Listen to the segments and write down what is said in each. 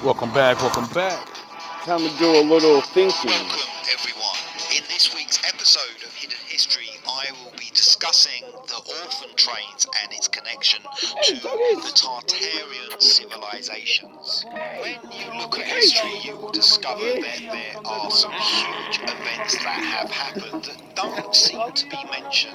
Welcome back, Time to do a little thinking. Welcome everyone. In this week's episode of Hidden History, I will be discussing the orphan trains and its connection to the Tartarian civilizations. When you look at history, you will discover that there are some huge events that have happened that don't seem to be mentioned.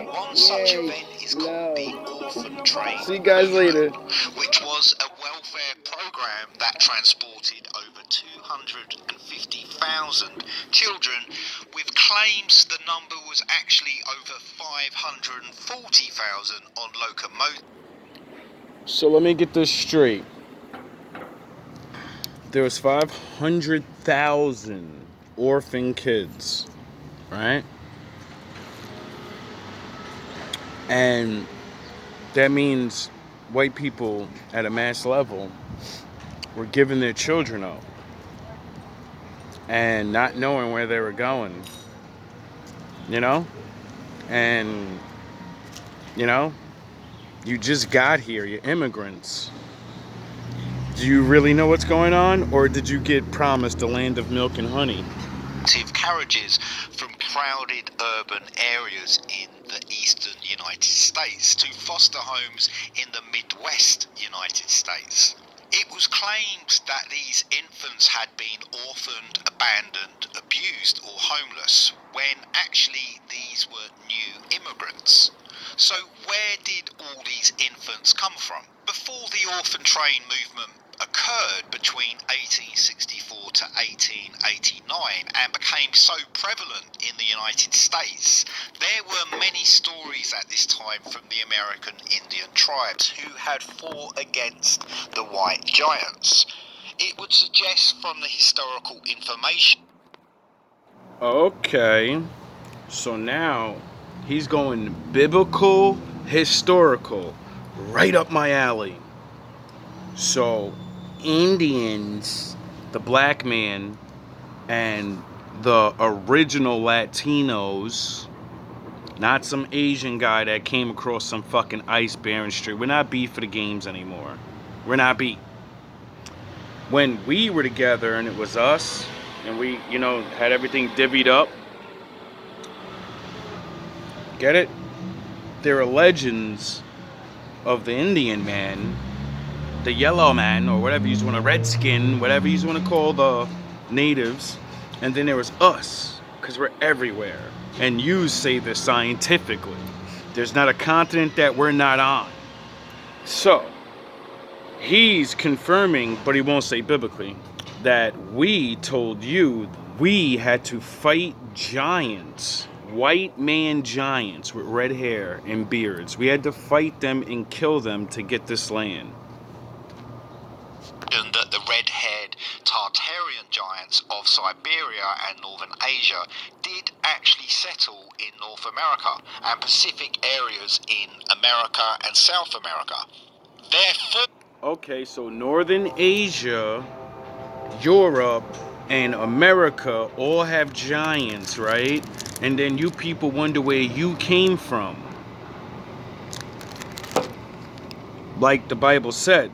One such event is called the orphan train. See you guys later. Which was a welfare program that transported over 250,000 children, with claims the number was actually over 540,000 on locomotives. So let me get this straight. There was 500,000 orphan kids, right? And that means white people at a mass level were giving their children up and not knowing where they were going, you know? And, you know, you just got here, you're immigrants. Do you really know what's going on, or did you get promised a land of milk and honey? Carriages from crowded urban areas in the eastern United States to foster homes in the Midwest United States. It was claimed that these infants had been orphaned, abandoned, abused or homeless, when actually these were new immigrants. So where did all these infants come from? Before the orphan train movement occurred between 1864 to 1889 and became so prevalent in the United States, there were many stories at this time from the American Indian tribes who had fought against the white giants. It would suggest from the historical information. Okay, so now he's going biblical, historical, right up my alley. So Indians, the black man, and the original Latinos, not some Asian guy that came across some fucking ice bearing street. We're not beef for the games anymore. We're not beef. When we were together and it was us, and we, you know, had everything divvied up, get it? There are legends of the Indian man, the yellow man, or whatever you want to, redskin, whatever you want to call the natives, and then there was us, because we're everywhere. And you say this scientifically. There's not a continent that we're not on. So, he's confirming, but he won't say biblically, that we told you we had to fight giants. White man giants with red hair and beards. We had to fight them and kill them to get this land. And that the red-haired Tartarian giants of Siberia and northern Asia did actually settle in North America and Pacific areas in America and South America. Therefore, okay, so northern Asia, Europe, and America all have giants, right? And then you people wonder where you came from. Like the Bible said,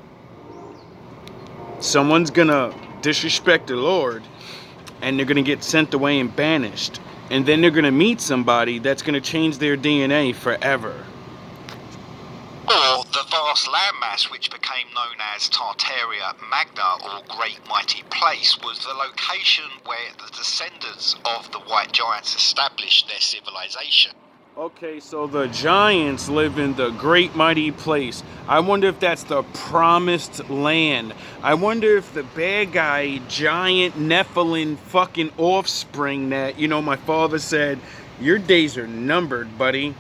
someone's gonna disrespect the Lord and they're gonna get sent away and banished. And then they're gonna meet somebody that's gonna change their DNA forever. or the vast landmass which became known as Tartaria Magna, or Great Mighty Place, was the location where the descendants of the white giants established their civilization. Okay, so the giants live in the Great Mighty Place. I wonder if that's the promised land. I wonder if the bad guy, giant Nephilim fucking offspring that, my father said, your days are numbered, buddy.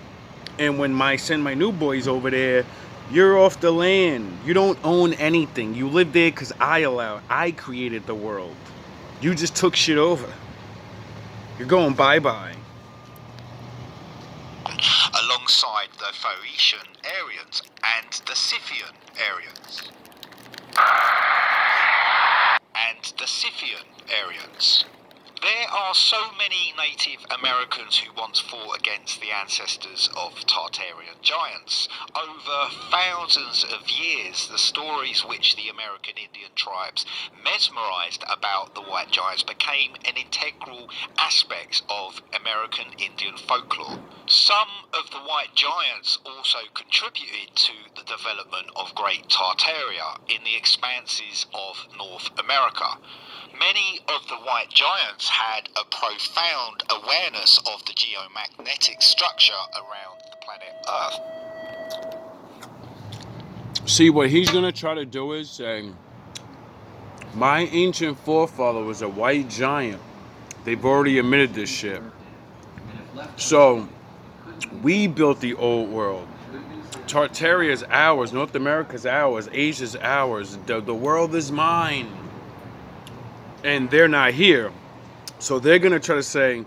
And when I send my new boys over there, you're off the land. You don't own anything. You live there because I created the world. You just took shit over. You're going bye-bye. Alongside the Phoenician Aryans and the Scythian Aryans. There are so many Native Americans who once fought against the ancestors of Tartarian giants. Over thousands of years, the stories which the American Indian tribes mesmerized about the white giants became an integral aspect of American Indian folklore. Some of the white giants also contributed to the development of Great Tartaria in the expanses of North America. Many of the white giants had a profound awareness of the geomagnetic structure around the planet Earth. See, what he's going to try to do is say, my ancient forefather was a white giant. They've already admitted this shit. So, we built the old world. Tartaria's ours. North America's ours. Asia's ours. The world is mine. And they're not here. So they're going to try to say,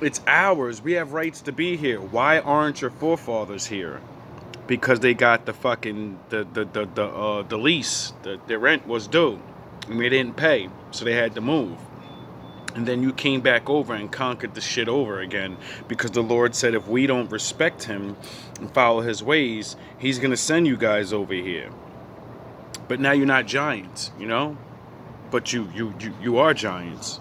it's ours. We have rights to be here. Why aren't your forefathers here? Because they got the fucking, the lease. The rent was due. And they didn't pay. So they had to move. And then you came back over and conquered the shit over again. Because the Lord said if we don't respect him and follow his ways, he's going to send you guys over here. But now you're not giants, But you are giants.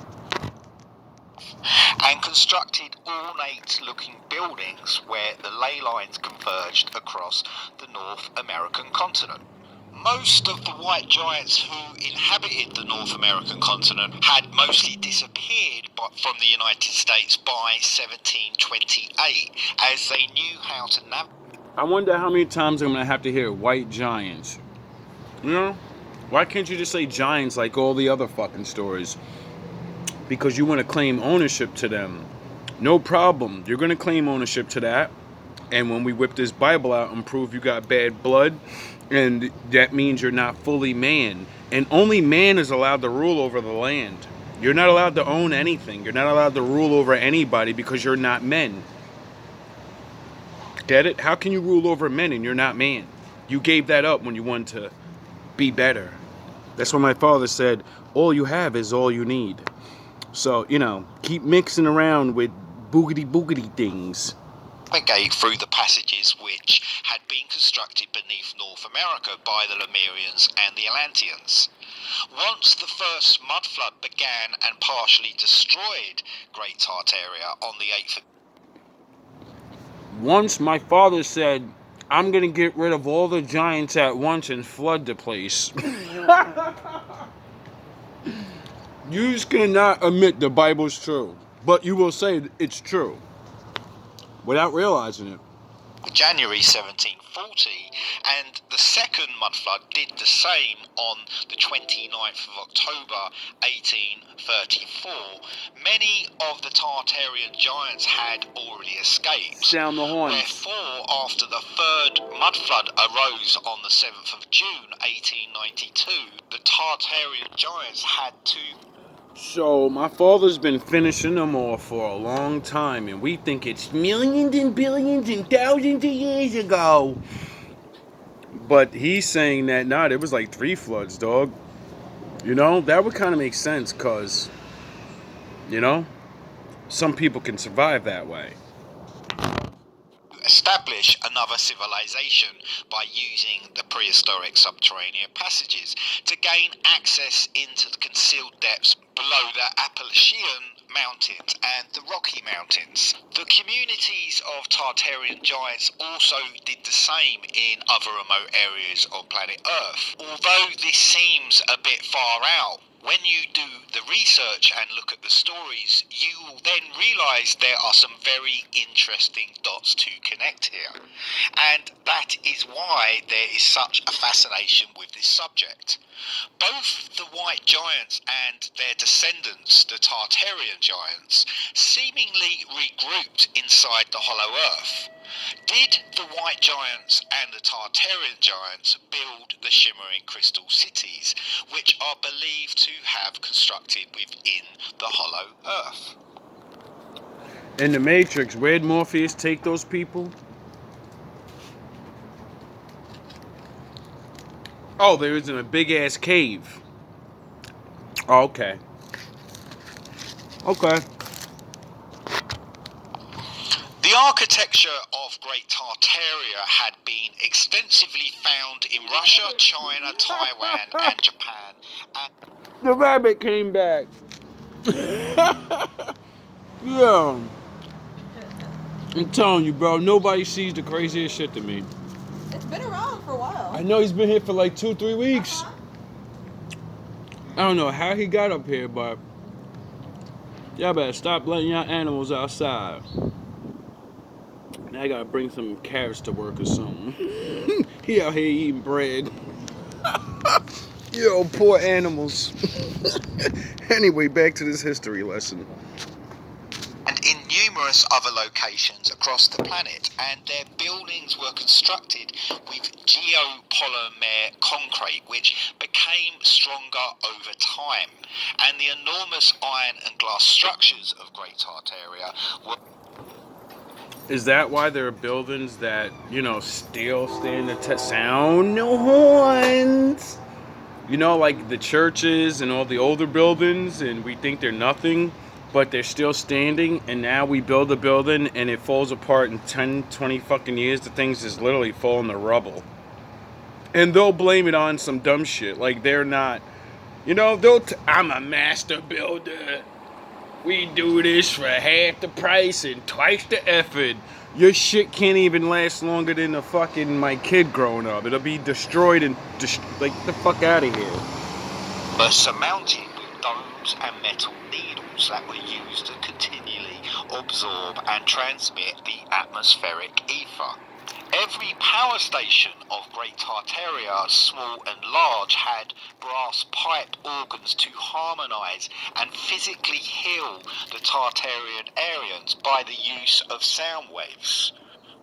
And constructed ornate-looking buildings where the ley lines converged across the North American continent. Most of the white giants who inhabited the North American continent had mostly disappeared from the United States by 1728, as they knew how to navigate. I wonder how many times I'm going to have to hear white giants. Why can't you just say giants like all the other fucking stories? Because you want to claim ownership to them. No problem. You're going to claim ownership to that. And when we whip this Bible out and prove you got bad blood, and that means you're not fully man. And only man is allowed to rule over the land. You're not allowed to own anything. You're not allowed to rule over anybody because you're not men. Get it? How can you rule over men and you're not man? You gave that up when you wanted to be better. That's what my father said, all you have is all you need. So, keep mixing around with boogity things. Navigate through the passages which had been constructed beneath North America by the Lemurians and the Atlanteans. Once the first mud flood began and partially destroyed Great Tartaria on the 8th of... Once my father said, I'm going to get rid of all the giants at once and flood the place. You just cannot admit the Bible's true. But you will say it's true without realizing it. January 1740, and the second mud flood did the same on the 29th of October 1834. Many of the Tartarian giants had already escaped. Sound the horns. Wherefore, after the third mud flood arose on the 7th of June 1892, the Tartarian giants had to... So my father's been finishing them off for a long time, and we think it's millions and billions and thousands of years ago. But he's saying that, nah, there was like 3 floods, dog. You know, that would kind of make sense, because, you know, some people can survive that way. Establish another civilization by using the prehistoric subterranean passages to gain access into the concealed depths below the Appalachian Mountains and the Rocky Mountains. The communities of Tartarian giants also did the same in other remote areas of planet Earth. Although this seems a bit far out, when you do the research and look at the stories, you will then realise there are some very interesting dots to connect here. And that is why there is such a fascination with this subject. Both the white giants and their descendants, the Tartarian giants, seemingly regrouped inside the hollow earth. Did the white giants and the Tartarian giants build the shimmering crystal cities, which are believed to have constructed within the hollow earth? In the Matrix, where'd Morpheus take those people? Oh, they was in a big-ass cave. Oh, okay. Okay. The architecture of Great Tartaria had been extensively found in Russia, China, Taiwan, and Japan. And The rabbit came back. Yeah. I'm telling you, bro, nobody sees the craziest shit to me. It's been around for a while. I know he's been here for like 2-3 weeks. I don't know how he got up here, but y'all better stop letting y'all animals outside. Now I gotta bring some carrots to work or something. He out here eating bread. Yo, poor animals. Anyway, back to this history lesson. and in numerous other locations across the planet, and their buildings were constructed with geopolymer concrete, which became stronger over time, and the enormous iron and glass structures of Great Tartaria were... Is that why there are buildings that, you know, still stand the test? Sound no horns! You know, like the churches and all the older buildings, and we think they're nothing, but they're still standing, and now we build a building and it falls apart in 10, 20 fucking years. The things just literally fall in the rubble. And they'll blame it on some dumb shit. Like, they're not, you know, I'm a master builder. We do this for half the price and twice the effort. Your shit can't even last longer than the fucking my kid growing up. It'll be destroyed and like, the fuck out of here. But surmounted with domes and metal needles that were used to continually absorb and transmit the atmospheric ether. Every power station of Great Tartaria, small and large, had brass pipe organs to harmonise and physically heal the Tartarian Aryans by the use of sound waves,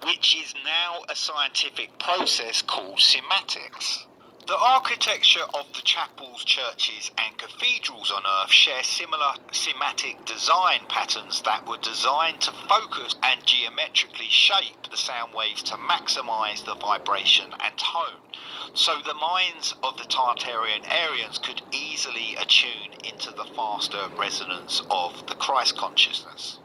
which is now a scientific process called cymatics. The architecture of the chapels, churches and cathedrals on Earth share similar cymatic design patterns that were designed to focus and geometrically shape the sound waves to maximise the vibration and tone, so the minds of the Tartarian Aryans could easily attune into the faster resonance of the Christ consciousness.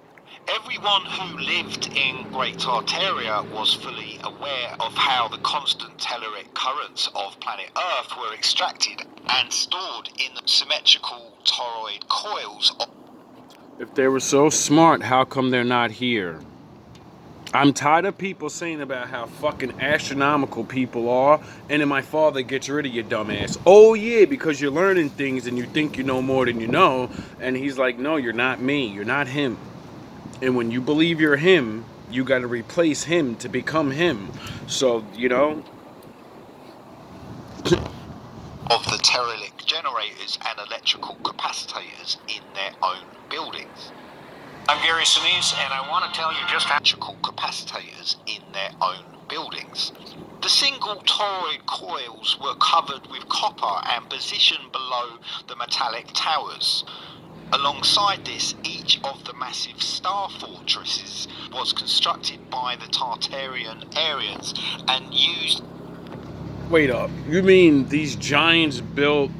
Everyone who lived in Great Tartaria was fully aware of how the constant telluric currents of planet Earth were extracted and stored in the symmetrical toroid coils. If they were so smart, how come they're not here? I'm tired of people saying about how fucking astronomical people are, and then my father gets rid of your dumb ass. Oh yeah, because you're learning things and you think you know more than you know, and he's like, no, you're not me, you're not him. And when you believe you're him, you got to replace him to become him. So, you know. Of the derelict generators and electrical capacitors in their own buildings. I'm Gary Sinise, and I want to tell you just how electrical capacitors in their own buildings. The single toroid coils were covered with copper and positioned below the metallic towers. Alongside this, each of the massive star fortresses was constructed by the Tartarian Aryans and used... Wait up. You mean these giants built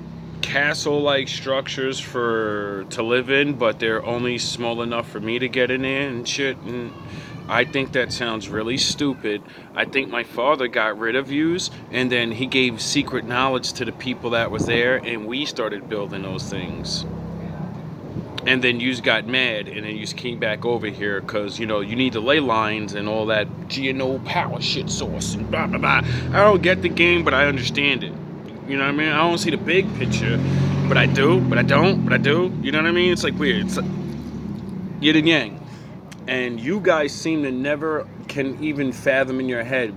castle-like structures to live in, but they're only small enough for me to get in there and shit? And I think that sounds really stupid. I think my father got rid of yous, and then he gave secret knowledge to the people that was there, and we started building those things. And then yous got mad, and then yous came back over here because, you know, you need the ley lines and all that GNO power shit source and blah, blah, blah. I don't get the game, but I understand it. You know what I mean? I don't see the big picture, but I do, but I don't, but I do. You know what I mean? It's like weird. It's like yin and yang. And you guys seem to never can even fathom in your head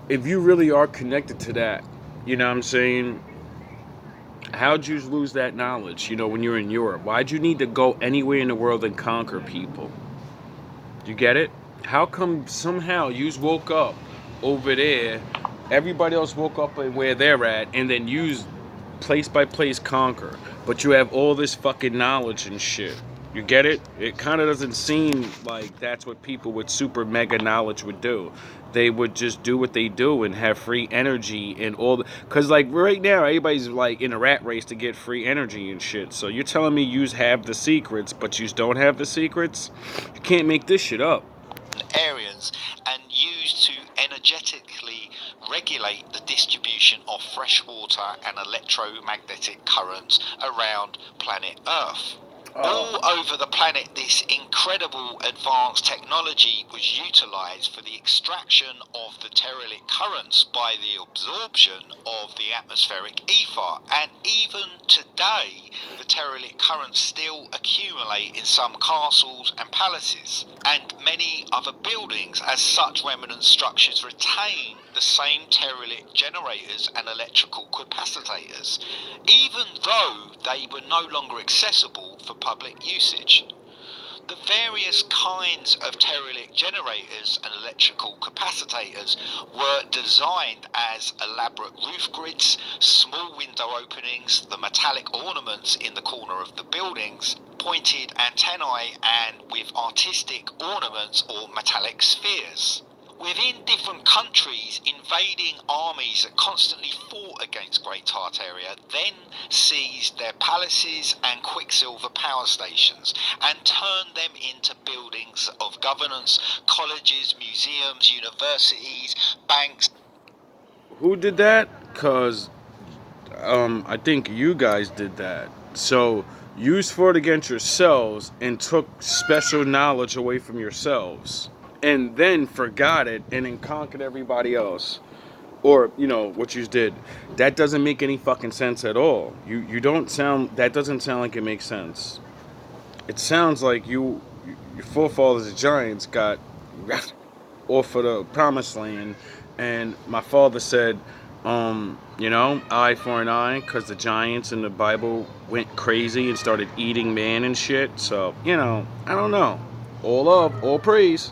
if you really are connected to that. You know what I'm saying? How'd you lose that knowledge, you know, when you're in Europe? Why'd you need to go anywhere in the world and conquer people? You get it? How come somehow you woke up over there, everybody else woke up where they're at, and then you place by place conquer, but you have all this fucking knowledge and shit? You get it? It kind of doesn't seem like that's what people with super mega knowledge would do. They would just do what they do and have free energy and all the... Because, like, right now, everybody's, like, in a rat race to get free energy and shit. So you're telling me you have the secrets, but you don't have the secrets? You can't make this shit up. Aryans and used to energetically regulate the distribution of fresh water and electromagnetic currents around planet Earth. All over the planet, this incredible advanced technology was utilized for the extraction of the derelict currents by the absorption of the atmospheric ether, and even today the derelict currents still accumulate in some castles and palaces and many other buildings, as such remnant structures retain the same derelict generators and electrical capacitors, even though they were no longer accessible for public usage. The various kinds of derelict generators and electrical capacitors were designed as elaborate roof grids, small window openings, the metallic ornaments in the corner of the buildings, pointed antennae, and with artistic ornaments or metallic spheres. Within different countries, invading armies that constantly fought against Great Tartaria then seized their palaces and quicksilver power stations and turned them into buildings of governance, colleges, museums, universities, banks. Who did that? Because I think you guys did that. So you fought against yourselves and took special knowledge away from yourselves, and then forgot it and then conquered everybody else. Or, you know, what you did. That doesn't make any fucking sense at all. You don't sound... That doesn't sound like it makes sense. It sounds like your forefathers, the giants, got off of the promised land, and my father said, you know, eye for an eye, because the giants in the Bible went crazy and started eating man and shit. So, you know, I don't know. All love, all praise.